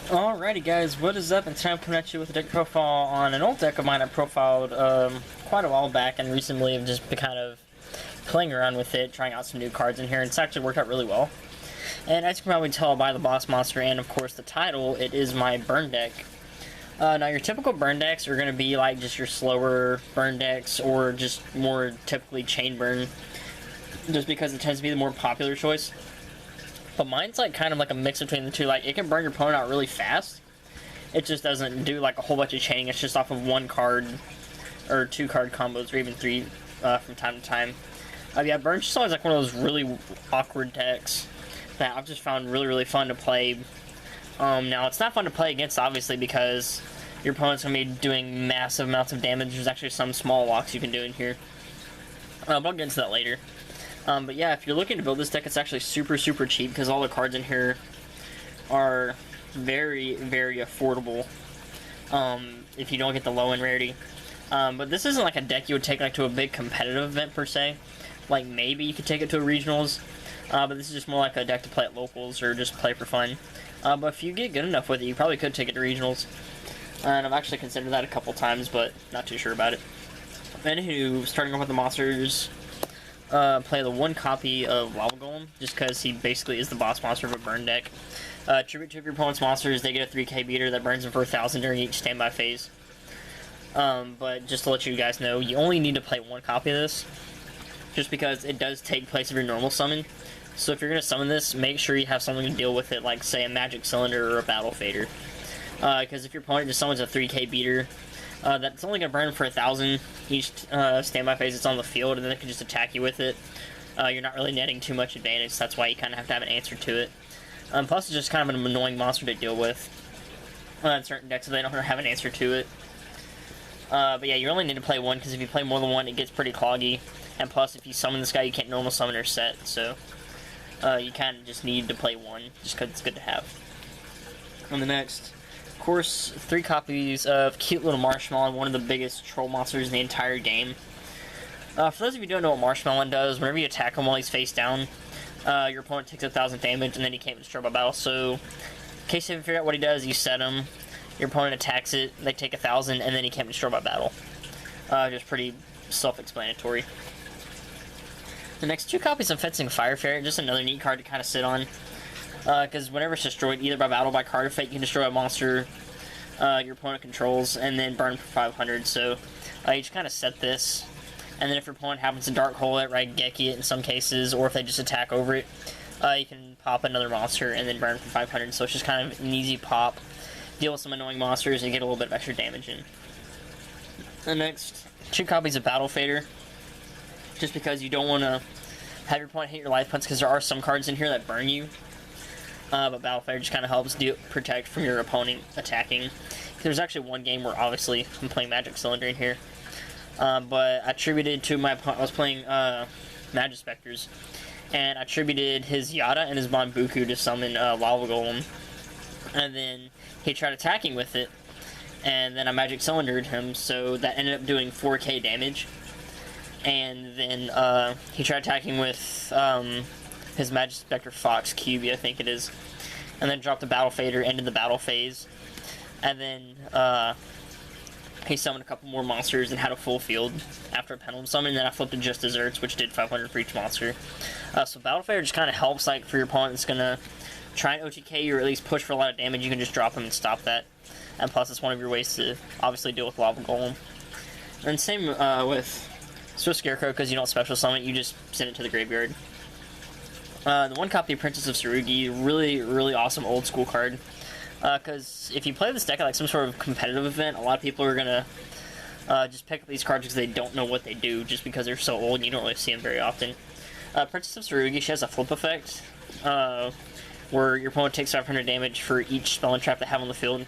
Alrighty guys, what is up? And today I'm coming at you with a deck profile on an old deck of mine I profiled quite a while back, and recently I've just been kind of playing around with it, trying out some new cards in here, and it's actually worked out really well. And as you can probably tell by the boss monster and of course the title, it is my burn deck. Now your typical burn decks are going to be like just your slower burn decks or just more typically chain burn, just because it tends to be the more popular choice. But mine's like kind of like a mix between the two. Like, it can burn your opponent out really fast. It just doesn't do like a whole bunch of chaining. It's just off of one card or two card combos, or even three from time to time. Yeah, burn's just always like one of those really awkward decks that I've just found really fun to play. Now it's not fun to play against, obviously, because your opponent's gonna be doing massive amounts of damage. There's actually some small locks you can do in here, but I'll get into that later. But yeah, if you're looking to build this deck, it's actually super cheap, because all the cards in here are very affordable if you don't get the low-end rarity. But this isn't like a deck you would take like to a big competitive event per se. Like, maybe you could take it to a regionals, but this is just more like a deck to play at locals or just play for fun. But if you get good enough with it, you probably could take it to regionals. And I've actually considered that a couple times, but not too sure about it. Anywho, starting off with the monsters. Play the one copy of Lava Golem, just because he basically is the boss monster of a burn deck. Tribute two of your opponent's monsters, they get a 3k beater that burns them for 1,000 during each standby phase. But just to let you guys know, you only need to play one copy of this, just because it does take place of your normal summon. So if you're going to summon this, make sure you have something to deal with it, like say a Magic Cylinder or a Battle Fader. Because if your opponent just summons a 3k beater, that's only going to burn for 1,000 each standby phase it's on the field, and then it can just attack you with it. You're not really netting too much advantage, so that's why you kind of have to have an answer to it. Plus, it's just kind of an annoying monster to deal with in certain decks if they don't have an answer to it. But yeah, you only need to play one, because if you play more than one, it gets pretty cloggy. And plus, if you summon this guy, you can't normal summon or set, so you kind of just need to play one, just because it's good to have. On the next, of course, 3 copies of Cute Little Marshmallow, one of the biggest troll monsters in the entire game. For those of you who don't know what Marshmallow does, whenever you attack him while he's face down, your opponent takes 1,000 damage, and then he can't be destroyed by battle. So, in case you haven't figured out what he does, you set him, your opponent attacks it, they take 1,000, and then he can't be destroyed by battle. Just pretty self-explanatory. The next 2 copies of Fencing Fire Fairy, just another neat card to kind of sit on. Because whenever it's destroyed, either by battle or by card effect, you can destroy a monster your opponent controls, and then burn for 500. So you just kind of set this, and then if your opponent happens to Dark Hole it, right, Geki it in some cases, or if they just attack over it, you can pop another monster and then burn for 500. So it's just kind of an easy pop, deal with some annoying monsters, and get a little bit of extra damage in. The next 2 copies of Battle Fader, just because you don't want to have your opponent hit your life points, because there are some cards in here that burn you. But Battle Fader just kind of helps protect from your opponent attacking. There's actually one game where obviously I'm playing Magic Cylinder in here, but I attributed to my opponent, I was playing Magic Specters, and I attributed his Yada and his Banbuku to summon Lava Golem, and then he tried attacking with it, and then I Magic Cylindered him, so that ended up doing 4k damage. And then he tried attacking with his Magic Spectre Fox QB, I think it is, and then dropped the Battle Fader, ended the battle phase, and then he summoned a couple more monsters and had a full field after a Pendulum Summon, and then I flipped to just Desserts, which did 500 for each monster. So Battle Fader just kind of helps, like, for your opponent that's going to try and OTK you, or at least push for a lot of damage. You can just drop them and stop that, and plus it's one of your ways to obviously deal with Lava Golem. And same with Swift Scarecrow, because you don't special summon it, you just send it to the graveyard. The one copy of Princess of Tsurugi, really awesome old school card. Because if you play this deck at like some sort of competitive event, a lot of people are gonna just pick up these cards because they don't know what they do, just because they're so old and you don't really see them very often. Princess of Tsurugi, she has a flip effect, where your opponent takes 500 damage for each spell and trap they have on the field.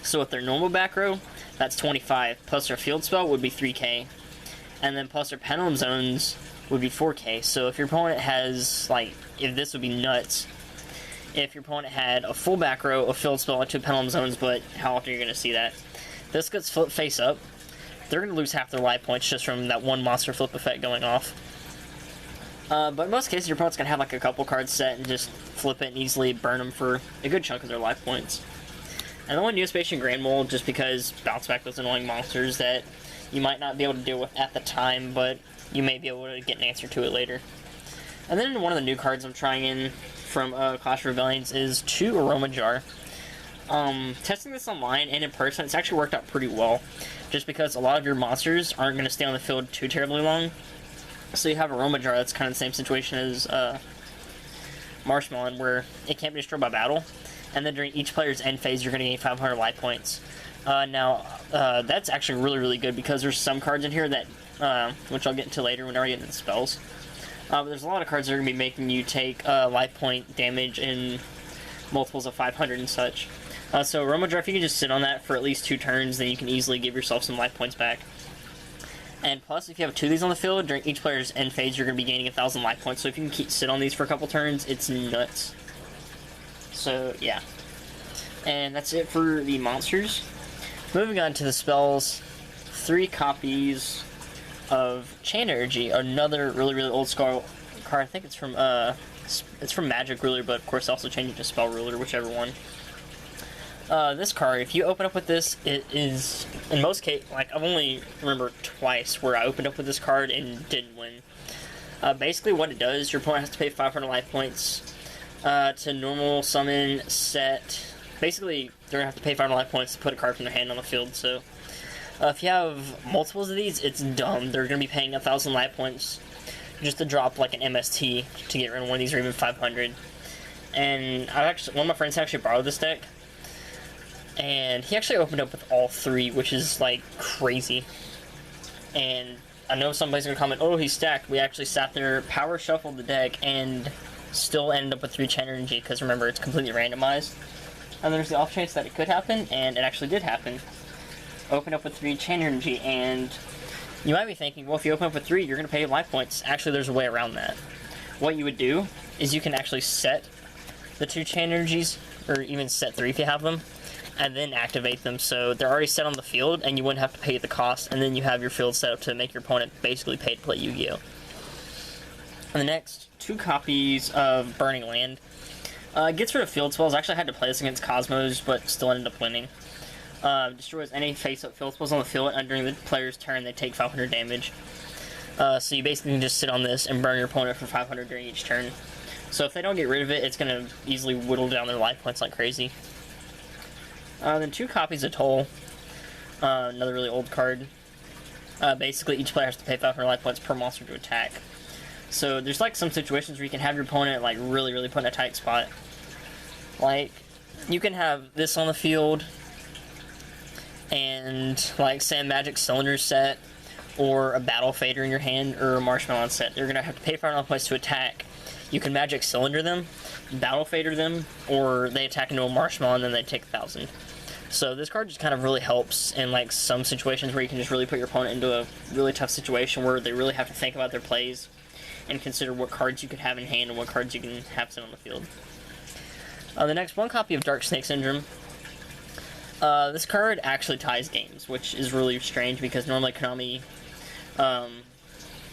So with their normal back row, that's 25, plus their field spell would be 3k, and then plus their Pendulum Zones would be 4k. So if your opponent has, like, if this would be nuts, if your opponent had a full back row, a field spell, and 2 Pendulum Zones, but how often are you going to see that? This gets flipped face up, they're going to lose half their life points just from that one monster flip effect going off. But in most cases, your opponent's going to have like a couple cards set and just flip flip it and easily burn them for a good chunk of their life points. And then one Neospatian Grand Mold, just because bounce back those annoying monsters that you might not be able to deal with at the time, but you may be able to get an answer to it later. And then one of the new cards I'm trying in from Clash of Rebellions is 2 Aroma Jar. Testing this online and in person, it's actually worked out pretty well, just because a lot of your monsters aren't going to stay on the field too terribly long. So you have Aroma Jar that's kind of the same situation as Marshmallow, where it can't be destroyed by battle, and then during each player's end phase you're going to gain 500 life points. That's actually really good, because there's some cards in here that, which I'll get into later whenever I get into the spells, but there's a lot of cards that are going to be making you take life point damage in multiples of 500 and such. So Aroma Jar, if you can just sit on that for at least 2 turns, then you can easily give yourself some life points back. And plus, if you have 2 of these on the field, during each player's end phase, you're going to be gaining 1,000 life points. So if you can sit on these for a couple turns, it's nuts. So, yeah. And that's it for the monsters. Moving on to the spells, 3 copies of Chain Energy, another really old school card. I think it's from Magic Ruler, but of course also change it to Spell Ruler, whichever one. This card, if you open up with this, it is, in most cases, like, I've only remembered twice where I opened up with this card and didn't win. Basically what it does, your opponent has to pay 500 life points to normal summon, set. Basically, they're going to have to pay 500 life points to put a card from their hand on the field, so if you have multiples of these, it's dumb. They're going to be paying 1,000 life points just to drop like an MST to get rid of one of these, or even 500. And one of my friends actually borrowed this deck, and he actually opened up with all 3, which is like crazy. And I know somebody's gonna comment, oh, he's stacked. We actually sat there, power shuffled the deck, and still ended up with 3 Chain Energy, because remember, it's completely randomized. And there's the off chance that it could happen, and it actually did happen. Opened up with 3 Chain Energy, and you might be thinking, well, if you open up with 3, you're gonna pay life points. Actually, there's a way around that. What you would do is you can actually set the 2 Chain Energies, or even set 3 if you have them, and then activate them, so they're already set on the field, and you wouldn't have to pay the cost, and then you have your field set up to make your opponent basically pay to play Yu-Gi-Oh! And the next, 2 copies of Burning Land. Gets rid of field spells. Actually, I had to play this against Cosmos, but still ended up winning. Destroys any face-up field spells on the field, and during the player's turn, they take 500 damage. So you basically can just sit on this and burn your opponent for 500 during each turn. So if they don't get rid of it, it's going to easily whittle down their life points like crazy. Then 2 copies of Toll, another really old card. Basically, each player has to pay 500 life points per monster to attack. So there's like some situations where you can have your opponent like really put in a tight spot. Like, you can have this on the field, and like say a Magic Cylinder set, or a Battle Fader in your hand, or a Marshmallow set. You're gonna have to pay 500 life points to attack. You can Magic Cylinder them, Battle Fader them, or they attack into a Marshmallow and then they take 1,000. So this card just kind of really helps in like some situations where you can just really put your opponent into a really tough situation where they really have to think about their plays and consider what cards you could have in hand and what cards you can have sit on the field. The next, 1 copy of Dark Snake Syndrome. This card actually ties games, which is really strange because normally Konami,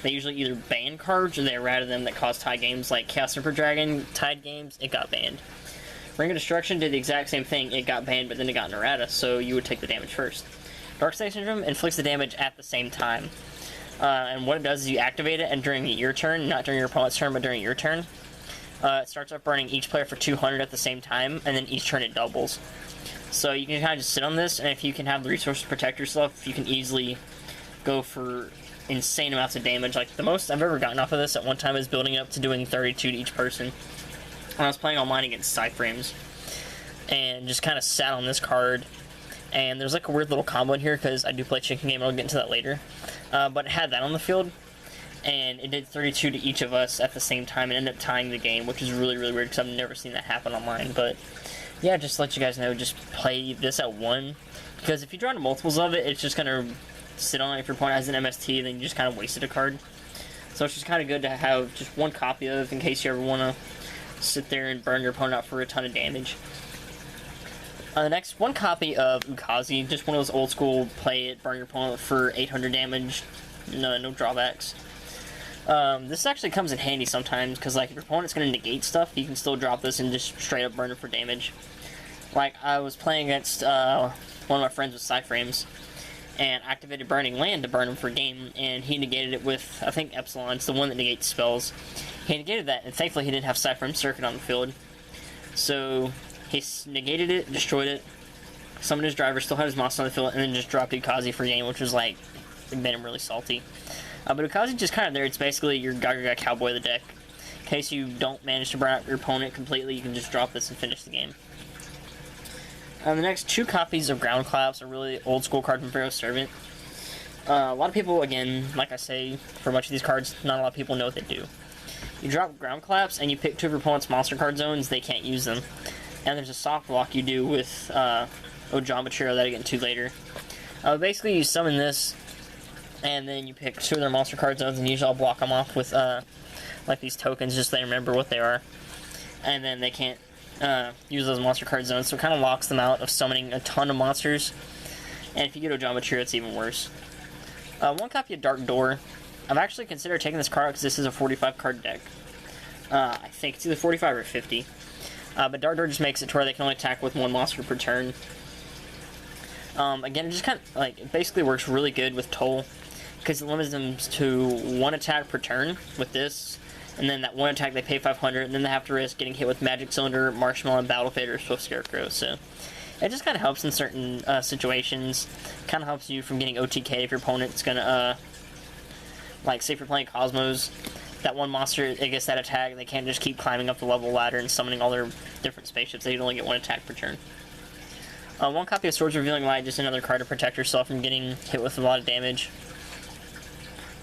they usually either ban cards or they errata them that cause tie games. Like Chaos Super Dragon tied games, it got banned. Ring of Destruction did the exact same thing, it got banned, but then it got an errata, so you would take the damage first. Dark Snake Syndrome inflicts the damage at the same time. And what it does is you activate it, and during your turn, not during your opponent's turn, but during your turn, it starts up burning each player for 200 at the same time, and then each turn it doubles. So you can kind of just sit on this, and if you can have the resources to protect yourself, you can easily go for insane amounts of damage. Like, the most I've ever gotten off of this at one time is building up to doing 32 to each person. When I was playing online against Cyframes, and just kind of sat on this card. And there's like a weird little combo in here because I do play Chicken Game, and I'll get into that later. But it had that on the field, and it did 32 to each of us at the same time and ended up tying the game, which is really weird because I've never seen that happen online. But yeah, just to let you guys know, just play this at 1, because if you draw into multiples of it, it's just going to sit on it. If your opponent has an MST, then you just kind of wasted a card. So it's just kind of good to have just 1 copy of in case you ever want to sit there and burn your opponent out for a ton of damage. The next, 1 copy of Ukazi, just one of those old school play it, burn your opponent for 800 damage, no drawbacks. This actually comes in handy sometimes, because like if your opponent's going to negate stuff, you can still drop this and just straight up burn it for damage. Like, I was playing against one of my friends with Psyframes, and activated Burning Land to burn him for game, and he negated it with, I think, Epsilon. It's the one that negates spells. He negated that, and thankfully he didn't have Psyframe Circuit on the field. So, he negated it, destroyed it, summoned his driver, still had his monster on the field, and then just dropped Ukazi for game, which was like, it made him really salty. But Ukazi just kind of there. It's basically your Gaga Cowboy of the deck. In case you don't manage to burn out your opponent completely, you can just drop this and finish the game. The next 2 copies of Ground Claps are really old school card from Pharaoh's Servant. A lot of people, again, like I say, for much of these cards, not a lot of people know what they do. You drop Ground Claps and you pick 2 of your opponent's monster card zones, they can't use them. And there's a soft block you do with Ojamatrio that I get into later. Basically, you summon this, and then you pick 2 of their monster card zones, and usually I'll block them off with like these tokens, just so they remember what they are. And then they can't use those monster card zones, so it kind of locks them out of summoning a ton of monsters. And if you get Ojamatrio, it's even worse. 1 copy of Dark Door. I've actually considered taking this card because this is a 45 card deck. I think it's either 45 or 50. But Dark Door just makes it to where they can only attack with 1 monster per turn. Again, it just kind of, like, it basically works really good with Toll, because it limits them to 1 attack per turn with this, and then that 1 attack they pay 500, and then they have to risk getting hit with Magic Cylinder, Marshmallow, and Battle Fade, or Swift Scarecrow, so it just kind of helps in certain situations. Kind of helps you from getting OTK if your opponent's gonna, like, say if you're playing Cosmos, that 1 monster, it gets that attack, they can't just keep climbing up the level ladder and summoning all their different spaceships, they can only get 1 attack per turn. 1 copy of Swords Revealing Light, just another card to protect yourself from getting hit with a lot of damage.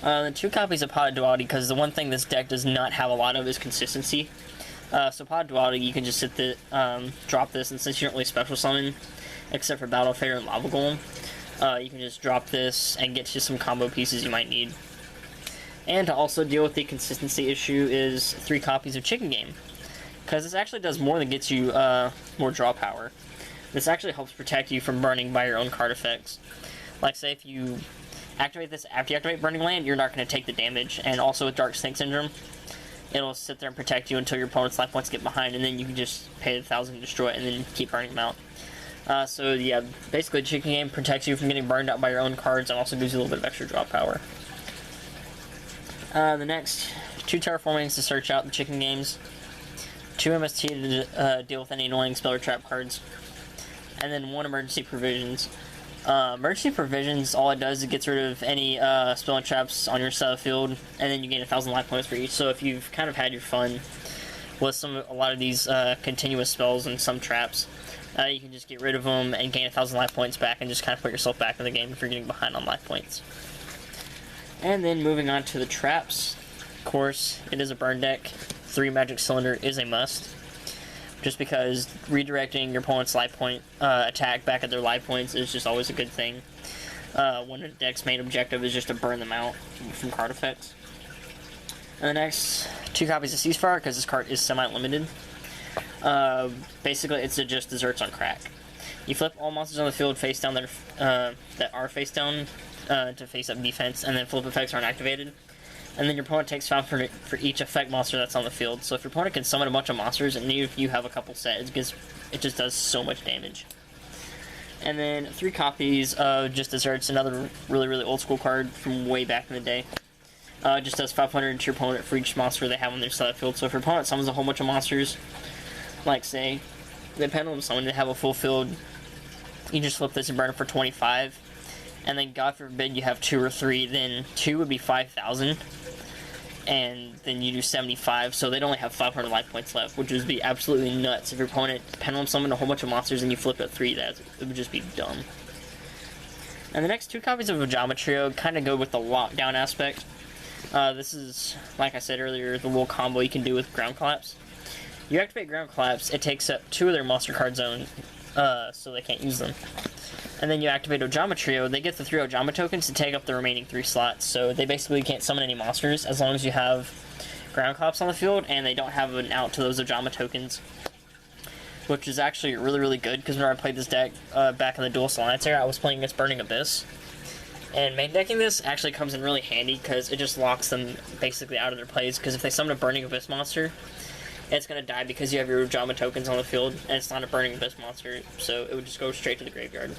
Then 2 copies of Pot of Duality, because the one thing this deck does not have a lot of is consistency. So Pot of Duality, you can just sit the, drop this, and since you don't really special summon, except for Battle Fader and Lava Golem, you can just drop this and get to some combo pieces you might need. And to also deal with the consistency issue is 3 copies of Chicken Game, because this actually does more than gets you more draw power. This actually helps protect you from burning by your own card effects. Like, say if you activate this after you activate Burning Land, you're not going to take the damage. And also with Dark Snake Syndrome, it'll sit there and protect you until your opponent's life points get behind, and then you can just pay 1,000 to destroy it and then keep burning them out. So yeah, basically Chicken Game protects you from getting burned out by your own cards and also gives you a little bit of extra draw power. The next 2 Terraformings to search out the Chicken Games, 2 MST to deal with any annoying spell or trap cards, and then 1 Emergency Provisions. Emergency Provisions, all it does is it gets rid of any spell and traps on your side of the field, and then you gain 1,000 life points for each. So if you've kind of had your fun with a lot of these continuous spells and some traps, you can just get rid of them and gain 1,000 life points back and just kind of put yourself back in the game if you're getting behind on life points. And then moving on to the traps. Of course, it is a burn deck. 3 Magic Cylinder is a must, just because redirecting your opponent's life point attack back at their life points is just always a good thing. When the deck's main objective is just to burn them out from card effects. And the next 2 copies of Ceasefire, because this card is semi-limited. Basically, it's just desserts on crack. You flip all monsters on the field face down that are face down to face up defense, and then flip effects aren't activated. And then your opponent takes 5 for each effect monster that's on the field. So if your opponent can summon a bunch of monsters, and if you have a couple set, it just does so much damage. And then 3 copies of Just Desserts, another really, really old school card from way back in the day. Just does 500 to your opponent for each monster they have on their side of the field. So if your opponent summons a whole bunch of monsters, like say, the Pendulum Summon, they have a full field, you just flip this and burn it for 25. And then God forbid you have 2 or 3, then 2 would be 5,000. And then you do 75, so they'd only have 500 life points left, which would be absolutely nuts. If your opponent Pendulum Summoned a whole bunch of monsters and you flip it 3, it would just be dumb. And the next 2 copies of Ojamatrio kind of go with the lockdown aspect. This is, like I said earlier, the little combo you can do with Ground Collapse. You activate Ground Collapse, it takes up 2 of their monster card zone, so they can't use them. And then you activate Ojamatrio, they get the 3 Ojama tokens to take up the remaining 3 slots, so they basically can't summon any monsters as long as you have Ground Collapse on the field, and they don't have an out to those Ojama tokens. Which is actually really, really good, because whenever I played this deck back in the Duelist Alliance era, I was playing against Burning Abyss. And main decking this actually comes in really handy because it just locks them basically out of their plays, because if they summon a Burning Abyss monster, it's going to die because you have your Ujama tokens on the field, and it's not a Burning Abyss monster, so it would just go straight to the graveyard.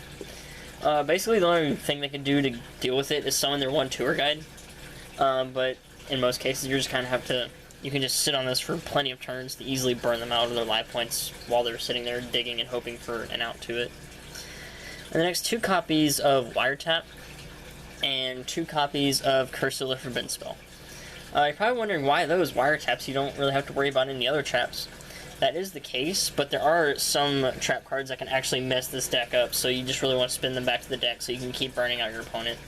Basically, the only thing they can do to deal with it is summon their 1 tour guide, but in most cases, you just kind of have to, you can just sit on this for plenty of turns to easily burn them out of their life points while they're sitting there digging and hoping for an out to it. And the next 2 copies of Wiretap, and 2 copies of Curse Seal or Forbidden Spell. You're probably wondering why those wiretaps, you don't really have to worry about any other traps. That is the case, but there are some trap cards that can actually mess this deck up, so you just really want to spin them back to the deck so you can keep burning out your opponent.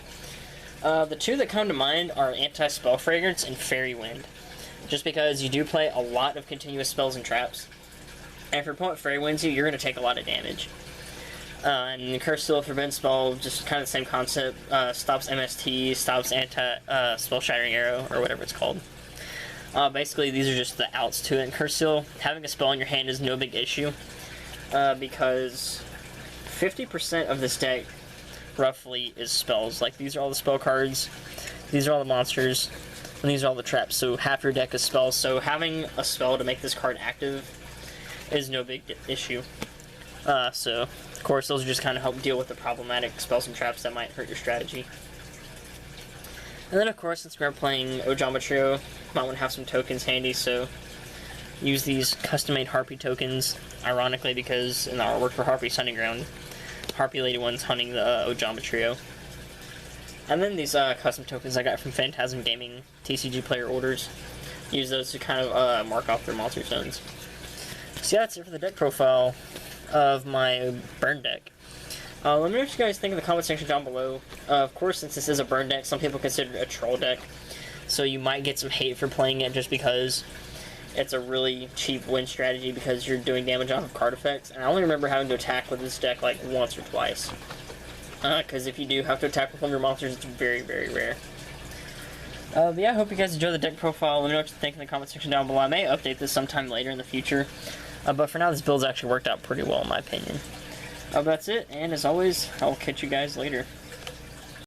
The 2 that come to mind are Anti-Spell Fragrance and Fairy Wind, just because you do play a lot of continuous spells and traps, and if your opponent Fairy Winds you, you're going to take a lot of damage. And the Curse Seal Forbidden Spell, just kind of the same concept, stops MST, stops Spell Shattering Arrow, or whatever it's called. Basically, these are just the outs to it. And Curse Seal, having a spell in your hand is no big issue, because 50% of this deck, roughly, is spells. Like, these are all the spell cards, these are all the monsters, and these are all the traps, so half your deck is spells, so having a spell to make this card active is no big issue. So, of course, those just kind of help deal with the problematic spells and traps that might hurt your strategy. And then, of course, since we're playing Ojama Trio, you might want to have some tokens handy, so use these custom-made Harpy tokens, ironically, because in the artwork for Harpy's Hunting Ground, Harpy Lady One's hunting the Ojama Trio. And then these custom tokens I got from Phantasm Gaming TCG player orders. Use those to kind of mark off their monster zones. So yeah, that's it for the deck profile of my burn deck. Let me know what you guys think in the comment section down below. Of course, since this is a burn deck, some people consider it a troll deck, so you might get some hate for playing it just because it's a really cheap win strategy because you're doing damage off of card effects, and I only remember having to attack with this deck like once or twice. Because if you do have to attack with one of your monsters, it's very, very rare. But yeah, I hope you guys enjoy the deck profile. Let me know what you think in the comment section down below. I may update this sometime later in the future. But for now, this build's actually worked out pretty well in my opinion. That's it, and as always, I'll catch you guys later.